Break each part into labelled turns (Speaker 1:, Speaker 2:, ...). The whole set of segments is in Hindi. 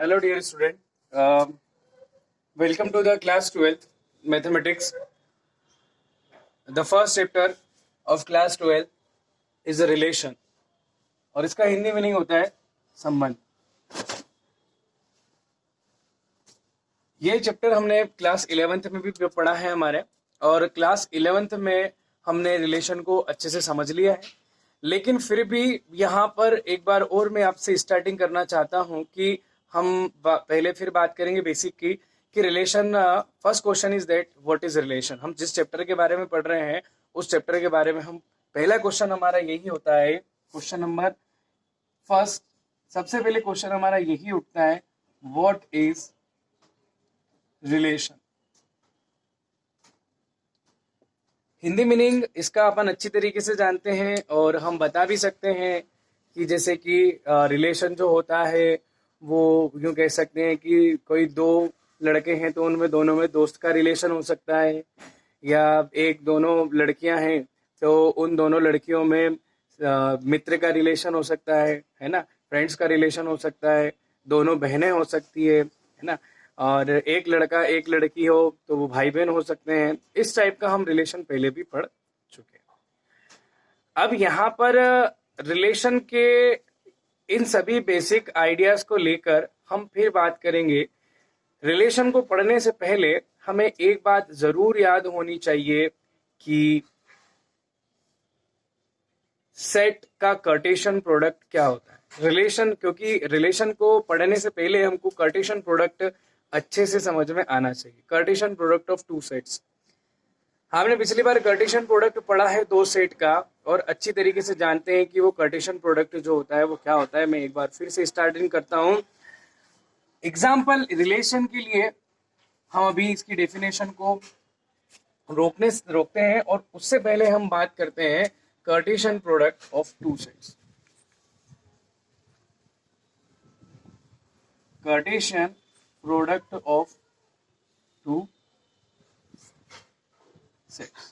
Speaker 1: Hello, dear student. Welcome to the class 12th mathematics. The first chapter of class 12 is a relation और इसका हिंदी मीनिंग होता है संबंध. ये चैप्टर हमने क्लास 11th में भी पढ़ा है हमारे, और क्लास 11th में हमने रिलेशन को अच्छे से समझ लिया है. लेकिन फिर भी यहाँ पर एक बार और मैं आपसे स्टार्टिंग करना चाहता हूँ कि हम पहले फिर बात करेंगे बेसिक की कि relation. First question is that what is relation. हम जिस चैप्टर के बारे में पढ़ रहे हैं उस चैप्टर के बारे में हम पहला क्वेश्चन हमारा यही होता है. क्वेश्चन नंबर फर्स्ट, सबसे पहले क्वेश्चन हमारा यही उठता है, what is relation. Hindi meaning इसका अपन अच्छी तरीके से जानते हैं और हम बता भी सकते हैं कि जैसे कि रिलेशन जो होता है वो यूं कह सकते हैं कि कोई दो लड़के हैं तो उनमें दोनों में दोस्त का रिलेशन हो सकता है, या एक दोनों लड़कियां हैं तो उन दोनों लड़कियों में मित्र का रिलेशन हो सकता है ना, फ्रेंड्स का रिलेशन हो सकता है, दोनों बहनें हो सकती है ना, और एक लड़का एक लड़की हो तो वो भाई बहन हो सकते हैं. इस टाइप का हम रिलेशन पहले भी पढ़ चुके हैं. अब यहाँ पर रिलेशन के इन सभी बेसिक आइडियाज को लेकर हम फिर बात करेंगे. रिलेशन को पढ़ने से पहले हमें एक बात जरूर याद होनी चाहिए कि सेट का कार्टेशियन प्रोडक्ट क्या होता है. रिलेशन, क्योंकि रिलेशन को पढ़ने से पहले हमको कार्टेशियन प्रोडक्ट अच्छे से समझ में आना चाहिए. Cartesian product of two sets. हमने पिछली बार कार्टेशियन प्रोडक्ट पढ़ा है दो सेट का और अच्छी तरीके से जानते हैं कि वो कार्टेशियन प्रोडक्ट जो होता है वो क्या होता है. मैं एक बार फिर से स्टार्टिंग करता हूं. एग्जाम्पल रिलेशन के लिए हम अभी इसकी डेफिनेशन को रोकते हैं और उससे पहले हम बात करते हैं Cartesian product of two sets. Cartesian product of two sets.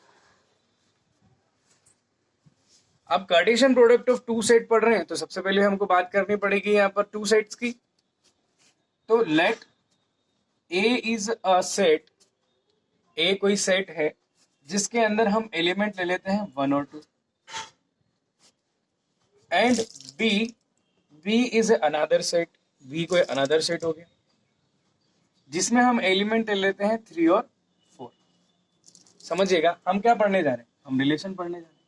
Speaker 1: अब Cartesian product of two set पढ़ रहे हैं तो सबसे पहले हमको बात करनी पड़ेगी यहाँ पर टू सेट्स की. तो let A is a set. A कोई सेट है जिसके अंदर हम एलिमेंट ले लेते हैं 1 और 2, and B is another set. B कोई अनदर सेट हो गया जिसमें हम एलिमेंट ले लेते हैं 3 और 4. समझिएगा हम क्या पढ़ने जा रहे हैं, हम रिलेशन पढ़ने जा रहे हैं.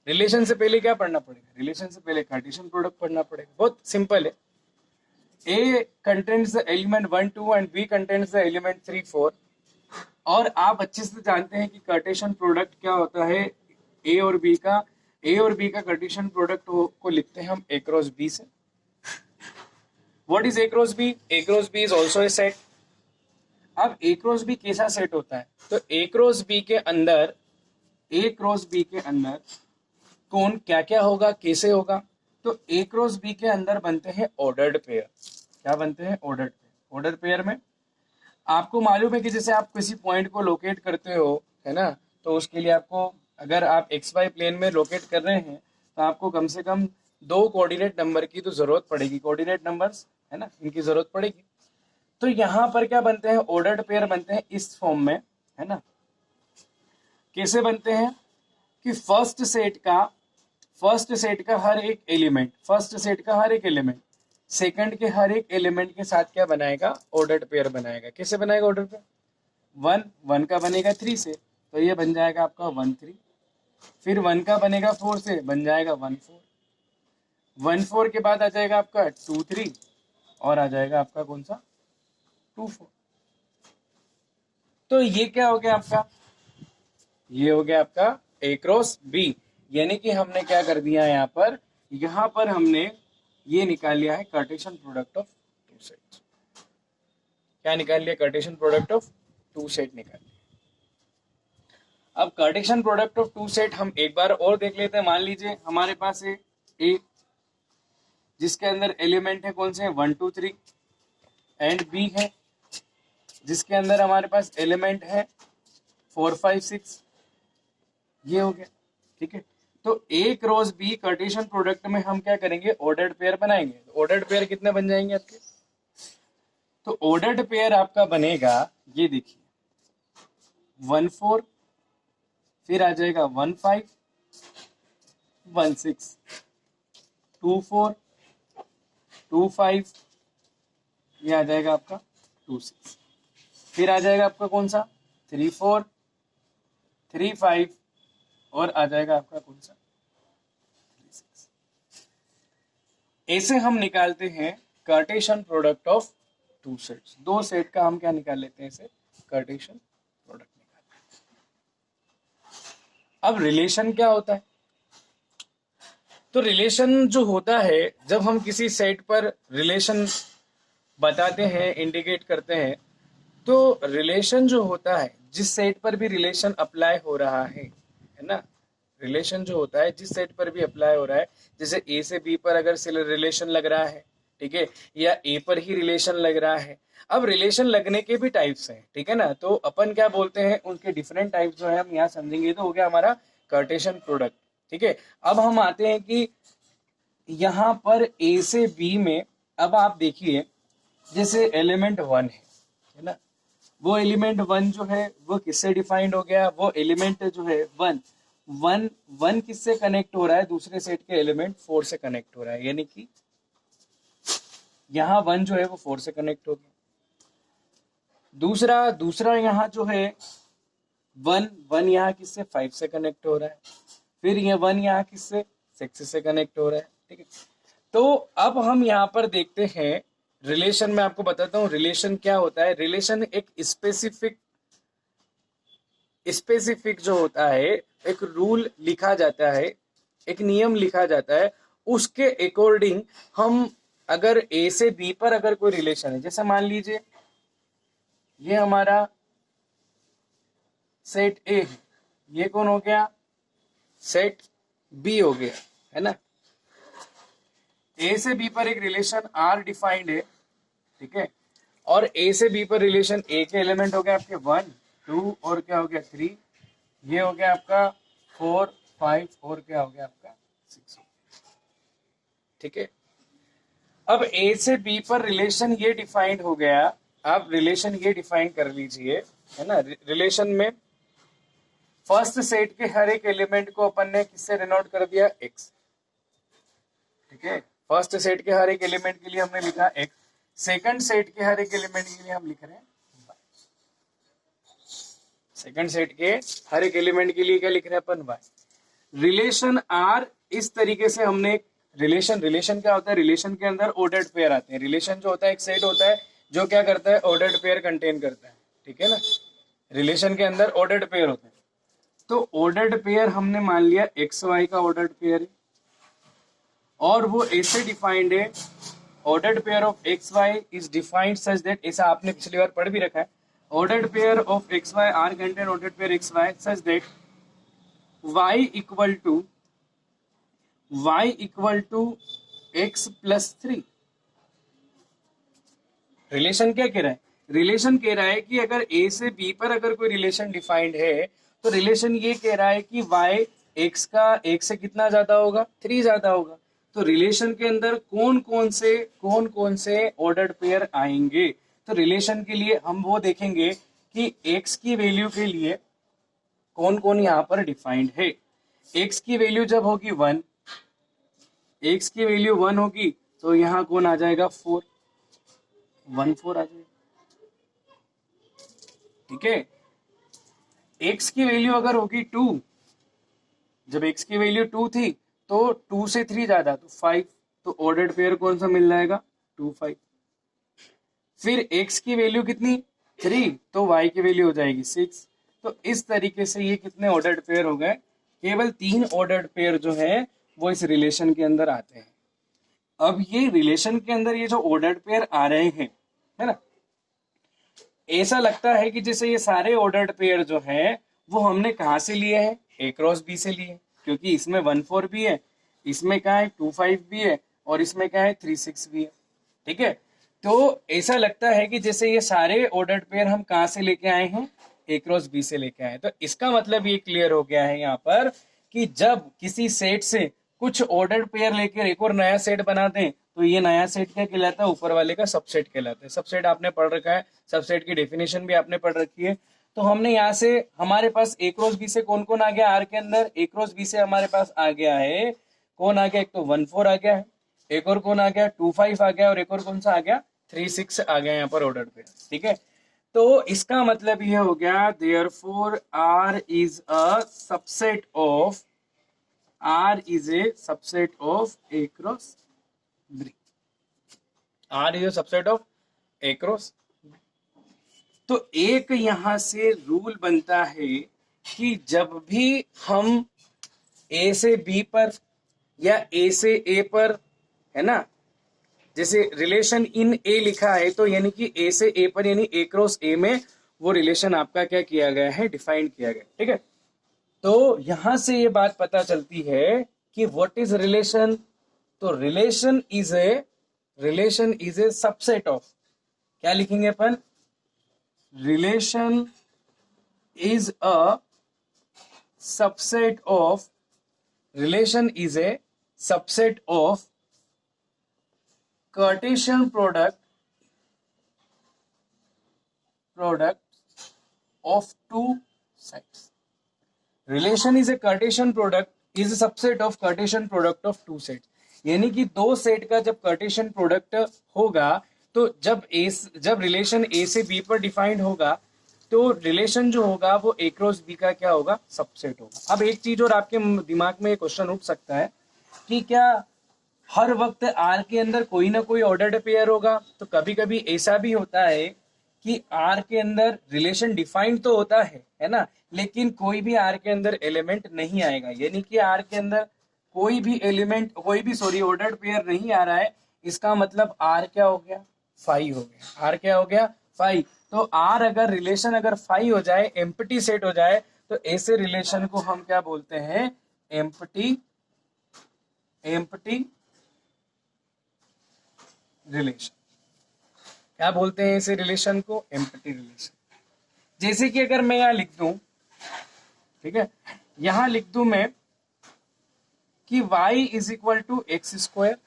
Speaker 1: रिलेशन से पहले क्या पढ़ना पड़ेगा, रिलेशन से पहले कार्टेशियन प्रोडक्ट पढ़ना पड़ेगा. बहुत सिंपल है. A contains the element 1, 2 and B contains the element 3, 4. और आप अच्छे से जानते हैं कि कार्टेशियन प्रोडक्ट क्या होता है A और B का. A और B का कार्टेशियन प्रोडक्ट को लिखते हैं हम A क्रॉस B से. What is A cross B? A cross B is also a set. अब A क्रॉस B कैसा सेट होता है, तो A क्रॉस B के अंदर कौन क्या क्या होगा, कैसे होगा. तो A क्रॉस B के अंदर बनते हैं ऑर्डर्ड पेयर. क्या बनते हैं, ऑर्डर्ड पेयर. ऑर्डर पेयर में आपको मालूम है कि जैसे आप किसी पॉइंट को लोकेट करते हो है ना, तो उसके लिए आपको, अगर आप एक्स वाई प्लेन में लोकेट कर रहे हैं तो आपको कम से कम 2 कोऑर्डिनेट नंबर की तो जरूरत पड़ेगी. कोऑर्डिनेट नंबर्स है ना, इनकी जरूरत पड़ेगी. तो यहाँ पर क्या बनते हैं, ऑर्डर्ड पेयर बनते हैं इस फॉर्म में है ना. कैसे बनते हैं कि फर्स्ट सेट का हर एक एलिमेंट सेकंड के हर एक एलिमेंट के साथ क्या बनाएगा, ऑर्डर्ड पेयर बनाएगा. कैसे बनाएगा ऑर्डर पेयर, 1 का बनेगा 3 से तो ये बन जाएगा आपका 1 3. फिर 1 का बनेगा 4 से, बन जाएगा 1 4. 1 4 के बाद आ जाएगा आपका 2 3 और आ जाएगा आपका कौन सा, 2 4. तो ये क्या हो गया आपका, ये हो गया आपका A क्रॉस B. यानी कि हमने क्या कर दिया यहाँ पर हमने ये निकाल लिया है cartesian product of two set. क्या निकाल लिया, cartesian product of two set निकाल लिया. अब Cartesian product of two set हम एक बार और देख लेते हैं. मान लीजिए हमारे पास है A जिसके अंदर एलिमेंट है कौन से, 1 2 3, एंड B है जिसके अंदर हमारे पास एलिमेंट है 4 5 6. ये हो गया, ठीक है. तो A cross B Cartesian product में हम क्या करेंगे, ऑर्डर्ड पेयर बनाएंगे. ऑर्डर्ड पेयर कितने बन जाएंगे आपके, तो ऑर्डर्ड पेयर आपका बनेगा, ये देखिए 1 4, फिर आ जाएगा 1 5 1 6, 2 4 2 5, ये आ जाएगा आपका 2 6, फिर आ जाएगा आपका कौन सा 3 4 3 5, और आ जाएगा आपका कौन सा 3 6। ऐसे हम निकालते हैं Cartesian product of two sets. दो सेट का हम क्या निकाल लेते हैं, इसे कार्टेशियन प्रोडक्ट निकालते हैं। अब रिलेशन क्या होता है, तो रिलेशन जो होता है, जब हम किसी सेट पर रिलेशन बताते हैं, इंडिकेट करते हैं, तो रिलेशन जो होता है, जिस सेट पर भी रिलेशन अप्लाई हो रहा है ना, रिलेशन जो होता है जिस सेट पर भी अप्लाई हो रहा है, जैसे ए से बी पर अगर रिलेशन लग रहा है, ठीक है, या ए पर ही रिलेशन लग रहा है। अब रिलेशन लगने के भी टाइप्स हैं, ठीक है ना, तो अपन क्या बोलते हैं, उनके डिफरेंट टाइप्स जो है हम यहाँ समझेंगे। तो हो गया हमारा कार्टेशियन प्रोडक्ट, ठीक है। अब हम आते हैं कि यहाँ पर ए से बी में, अब आप देखिए जैसे एलिमेंट 1 है ना, वो एलिमेंट 1 जो है वो किससे डिफाइंड हो गया, वो एलिमेंट जो है 1 किससे कनेक्ट हो रहा है, दूसरे सेट के एलिमेंट 4 से कनेक्ट हो रहा है, यानी कि यहाँ 1 जो है वो 4 से कनेक्ट हो गया। दूसरा यहाँ जो है 1 यहाँ किससे 5 से कनेक्ट हो रहा है, फिर ये 1 यहाँ किससे 6 से कनेक्ट हो रहा है, ठीक है। तो अब हम यहाँ पर देखते हैं रिलेशन में, आपको बताता हूँ रिलेशन क्या होता है। रिलेशन एक स्पेसिफिक जो होता है, एक रूल लिखा जाता है, एक नियम लिखा जाता है, उसके अकॉर्डिंग हम अगर ए से बी पर अगर कोई रिलेशन है, जैसे मान लीजिए ये हमारा सेट ए है, ये कौन हो गया, सेट बी हो गया, है ना। ए से बी पर एक रिलेशन आर डिफाइंड है, ठीक है, और ए से बी पर रिलेशन ए के एलिमेंट हो गया आपके 1 2 और क्या हो गया 3, ये हो गया आपका 4 5 और क्या हो गया आपका 6, ठीक है। अब ए से बी पर रिलेशन ये डिफाइंड हो गया, आप रिलेशन ये डिफाइन कर लीजिए, है ना। रिलेशन में फर्स्ट सेट के हर एक एलिमेंट को अपन ने किससे डिनोट कर दिया, एक्स, ठीक है। फर्स्ट सेट के हर एक एलिमेंट के लिए हमने लिखा एक्स, सेकंड सेट के हर एक एलिमेंट के लिए हम लिख रहे हैं y। सेकंड सेट के हर एक एलिमेंट के लिए क्या लिख रहे हैं अपन, y। रिलेशन आर, इस तरीके से हमने रिलेशन क्या होता है, रिलेशन के अंदर ऑर्डर्ड पेयर आते हैं। रिलेशन जो होता है एक सेट होता है जो क्या करता है, ऑर्डर्ड पेयर कंटेन करता है, ठीक है ना। रिलेशन के अंदर ऑर्डर्ड पेयर होते हैं, तो ऑर्डर्ड पेयर हमने मान लिया एक्स वाई का ऑर्डर्ड पेयर है, और वो ऐसे डिफाइंड है, ordered pair of x y is defined such that, ऐसा आपने पिछली बार पढ़ भी रखा है, ordered pair of x y R contain ordered pair x y such that y equal to x plus 3। Relation क्या कह रहा है, रिलेशन कह रहा है कि अगर a से b पर अगर कोई रिलेशन डिफाइंड है, तो रिलेशन ये कह रहा है कि y x का x से कितना ज्यादा होगा, 3 ज्यादा होगा। तो रिलेशन के अंदर कौन कौन से ऑर्डर्ड पेयर आएंगे, तो रिलेशन के लिए हम वो देखेंगे कि x की वैल्यू के लिए कौन कौन यहाँ पर डिफाइंड है। x की वैल्यू जब होगी 1, x की वैल्यू 1 होगी, तो यहाँ कौन आ जाएगा 4, 1 4 आ जाएगा, ठीक है। x की वैल्यू अगर होगी 2, जब x की वैल्यू 2 थी तो 2 से 3 ज्यादा तो 5, तो ऑर्डर्ड पेयर कौन सा मिल जाएगा 2 5। फिर x की वैल्यू कितनी 3, तो y की वैल्यू हो जाएगी 6। तो इस तरीके से ये कितने ऑर्डर्ड पेयर हो गए, केवल 3 ऑर्डर्ड पेयर जो है वो इस रिलेशन के अंदर आते हैं। अब ये रिलेशन के अंदर ये जो ऑर्डर्ड पेयर आ रहे हैं, है ना, ऐसा लगता है कि जैसे ये सारे ऑर्डर्ड पेयर जो है वो हमने कहाँ से लिए हैं, ए क्रॉस बी से लिए, क्योंकि इसमें 1 4 भी है, इसमें क्या है 2 5 भी है, और इसमें क्या है 3 6 भी है, ठीक है। तो ऐसा लगता है कि जैसे ये सारे ऑर्डर्ड पेयर हम कहाँ से लेके आए हैं, ए क्रॉस बी से लेके आए। तो इसका मतलब ये क्लियर हो गया है यहाँ पर कि जब किसी सेट से कुछ ऑर्डर्ड पेयर लेकर एक और नया सेट बना दें तो ये नया सेट क्या कहलाता है, ऊपर वाले का सबसेट कहलाता है। सबसेट आपने पढ़ रखा है, सबसेट की डेफिनेशन भी आपने पढ़ रखी है। तो हमने यहाँ से हमारे पास ए क्रॉस बी से कौन कौन आ गया आर के अंदर, ए क्रॉस बी से हमारे पास आ गया है कौन आ गया, एक तो 1 4 आ गया है, एक और कौन आ गया 2 5 आ गया, और एक और कौन सा आ गया 3 6 आ गया यहाँ पर ऑर्डर पे। ठीक है, तो इसका मतलब ये हो गया therefore R is a subset of, R is a subset of A cross B, R is a subset of A cross. तो एक यहां से रूल बनता है कि जब भी हम ए से बी पर या ए से ए पर, है ना, जैसे रिलेशन इन ए लिखा है तो यानी कि ए से ए पर यानी ए क्रॉस ए में वो रिलेशन आपका क्या किया गया है, डिफाइन किया गया। ठीक है, तो यहां से ये बात पता चलती है कि व्हाट इज रिलेशन। तो relation is a subset of, क्या लिखेंगे अपन, relation is a subset of, relation is a subset of Cartesian product of two sets. Relation is a Cartesian product, is a subset of Cartesian product of two sets. यानी कि दो सेट का जब कार्टेशियन प्रोडक्ट होगा तो जब रिलेशन ए से बी पर डिफाइंड होगा तो रिलेशन जो होगा वो ए क्रॉस बी का क्या होगा, सबसेट होगा। अब एक चीज और आपके दिमाग में एक क्वेश्चन उठ सकता है कि क्या हर वक्त आर के अंदर कोई ना कोई ऑर्डर्ड पेयर होगा। तो कभी कभी ऐसा भी होता है कि आर के अंदर रिलेशन डिफाइंड तो होता है ना, लेकिन कोई भी आर के अंदर एलिमेंट नहीं आएगा, यानी कि आर के अंदर कोई भी एलिमेंट ऑर्डर्ड पेयर नहीं आ रहा है। इसका मतलब आर क्या हो गया, फाई हो गया। आर क्या हो गया, फाई। तो आर अगर रिलेशन अगर फाई हो जाए, एम्प्टी सेट हो जाए, तो ऐसे रिलेशन को हम क्या बोलते हैं, एम्प्टी रिलेशन। क्या बोलते हैं ऐसे रिलेशन को, एम्प्टी रिलेशन। जैसे कि अगर मैं यहां लिख दूं, ठीक है, यहां लिख दूं मैं कि y is equal to x square,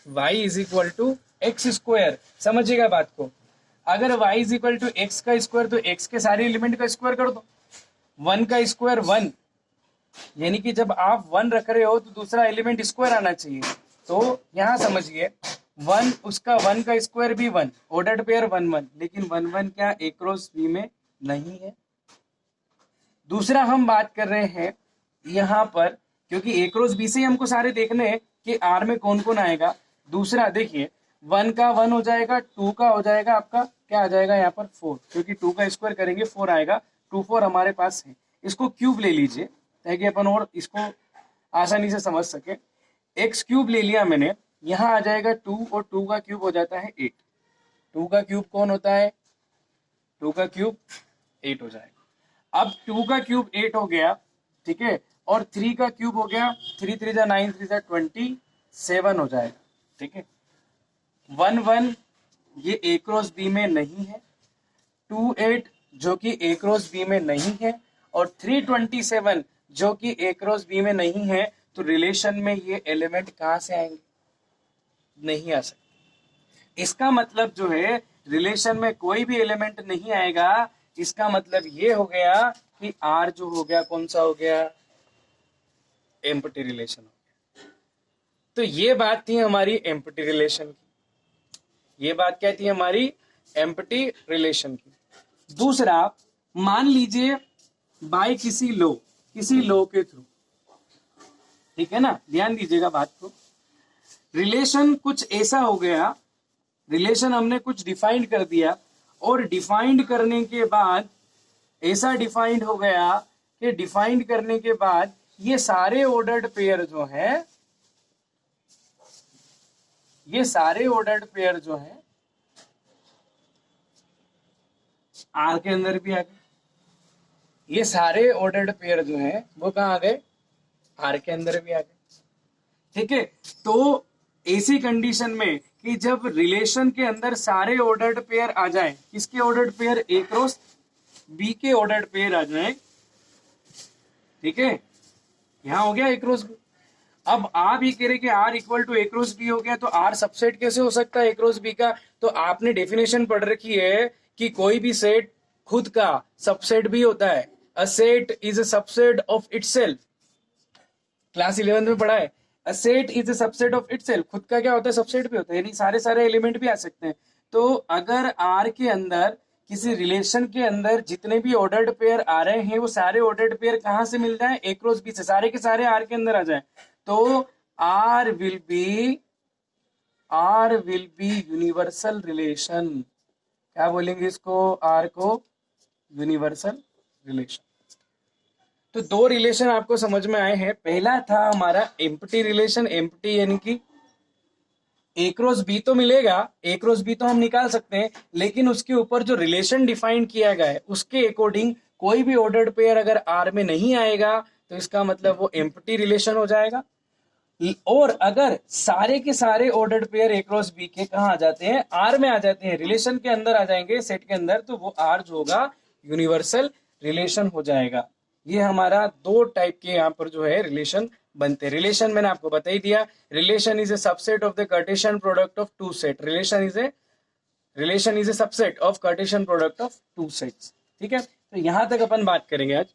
Speaker 1: y is equal to x square. समझिएगा बात को, अगर y is equal to x का स्क्वायर तो x के सारे एलिमेंट का स्क्वायर कर दो, 1 का स्क्वायर 1, यानी कि जब आप 1 रख रहे हो तो दूसरा एलिमेंट स्क्वायर आना चाहिए। तो यहां समझिए 1 उसका 1 का स्क्वायर भी 1, ऑर्डर्ड पेयर 1 1, लेकिन 1 1 क्या ए क्रॉस बी में नहीं है। दूसरा हम बात कर रहे हैं यहां पर, क्योंकि ए क्रॉस बी से ही हमको सारे देखने हैं कि आर में कौन कौन आएगा। दूसरा देखिए 1 का 1 हो जाएगा, 2 का हो जाएगा आपका क्या आ जाएगा यहाँ पर 4, क्योंकि 2 का स्क्वायर करेंगे 4 आएगा, 2 4 हमारे पास है। इसको क्यूब ले लीजिए ताकि अपन और इसको आसानी से समझ सके। एक्स क्यूब ले लिया मैंने, यहाँ आ जाएगा 2 और 2 का क्यूब हो जाता है 8। 2 का क्यूब कौन होता है, 2 का क्यूब 8 हो जाएगा। अब 2 का क्यूब 8 हो गया, ठीक है, और 3 का क्यूब हो गया 3 3 जा 9 3 जा 27 हो जाएगा। ठीक है, 1 1 ये ए क्रॉस बी में नहीं है, 2 8 जो कि ए क्रॉस बी में नहीं है, और 327 जो कि ए क्रॉस बी में नहीं है। तो रिलेशन में ये एलिमेंट कहां से आएंगे, नहीं आ सकते। इसका मतलब जो है रिलेशन में कोई भी एलिमेंट नहीं आएगा। इसका मतलब ये हो गया कि आर जो हो गया कौन सा हो गया, एम्प्टी रिलेशन हो गया। तो ये बात थी हमारी एम्प्टी रिलेशन की, ये बात क्या थी हमारी, एम्प्टी रिलेशन की। दूसरा, मान लीजिए बाय किसी लो के थ्रू, ठीक है ना, ध्यान दीजिएगा बात को, रिलेशन कुछ ऐसा हो गया, रिलेशन हमने कुछ डिफाइंड कर दिया, और डिफाइंड करने के बाद ऐसा डिफाइंड हो गया कि डिफाइंड करने के बाद ये सारे ऑर्डर्ड पेयर जो है, ये सारे ऑर्डर्ड पेयर जो है आर के अंदर भी आ गए। ये सारे ऑर्डर्ड पेयर जो है वो कहाँ आ गए, आर के अंदर भी आ गए। ठीक है, तो ऐसी कंडीशन में कि जब रिलेशन के अंदर सारे ऑर्डर्ड पेयर आ जाए, किसके ordered pair, A cross B के ऑर्डर्ड पेयर आ जाए, ठीक है, यहाँ हो गया ए क्रॉस बी। अब आप ये कह रहे कि R equal to A cross B हो गया, तो आर सबसेट कैसे हो सकता है ए क्रॉस बी का? तो आपने डेफिनेशन पढ़ रखी है कि कोई भी सेट खुद का सबसेट भी होता है। A set is a subset of itself, class 11 में पढ़ा है। A set is a subset of itself, खुद का क्या होता है? सबसेट भी होता है, यानी सारे सारे एलिमेंट भी आ सकते हैं। तो अगर आर के अंदर किसी रिलेशन के अंदर जितने भी ऑर्डर्ड पेयर आ रहे हैं वो सारे ऑर्डर्ड पेयर कहाँ से मिल जाए? ए क्रॉस बी से, सारे के सारे आर के अंदर आ जाए। तो R will be universal relation. क्या बोलेंगे इसको? आर को यूनिवर्सल रिलेशन। तो दो रिलेशन आपको समझ में आए हैं। पहला था हमारा एम्प्टी रिलेशन, एम्प्टी यानी कि ए क्रॉस बी तो मिलेगा, ए क्रॉस बी तो हम निकाल सकते हैं, लेकिन उसके ऊपर जो रिलेशन डिफाइन किया गया है उसके अकॉर्डिंग कोई भी ऑर्डर्ड पेयर अगर आर में नहीं आएगा तो इसका मतलब वो एम्प्टी रिलेशन हो जाएगा। और अगर सारे के सारे ordered pair A cross B के कहाँ आ जाते हैं? आर में आ जाते हैं, रिलेशन के अंदर आ जाएंगे, सेट के अंदर, तो वो आर जो होगा यूनिवर्सल रिलेशन हो जाएगा। ये हमारा दो टाइप के यहाँ पर जो है रिलेशन बनते हैं। रिलेशन मैंने आपको बता ही दिया, relation is a subset of the cartesian product of two set. Relation is a subset of Cartesian product of two sets. ठीक है, तो यहां तक अपन बात करेंगे आज।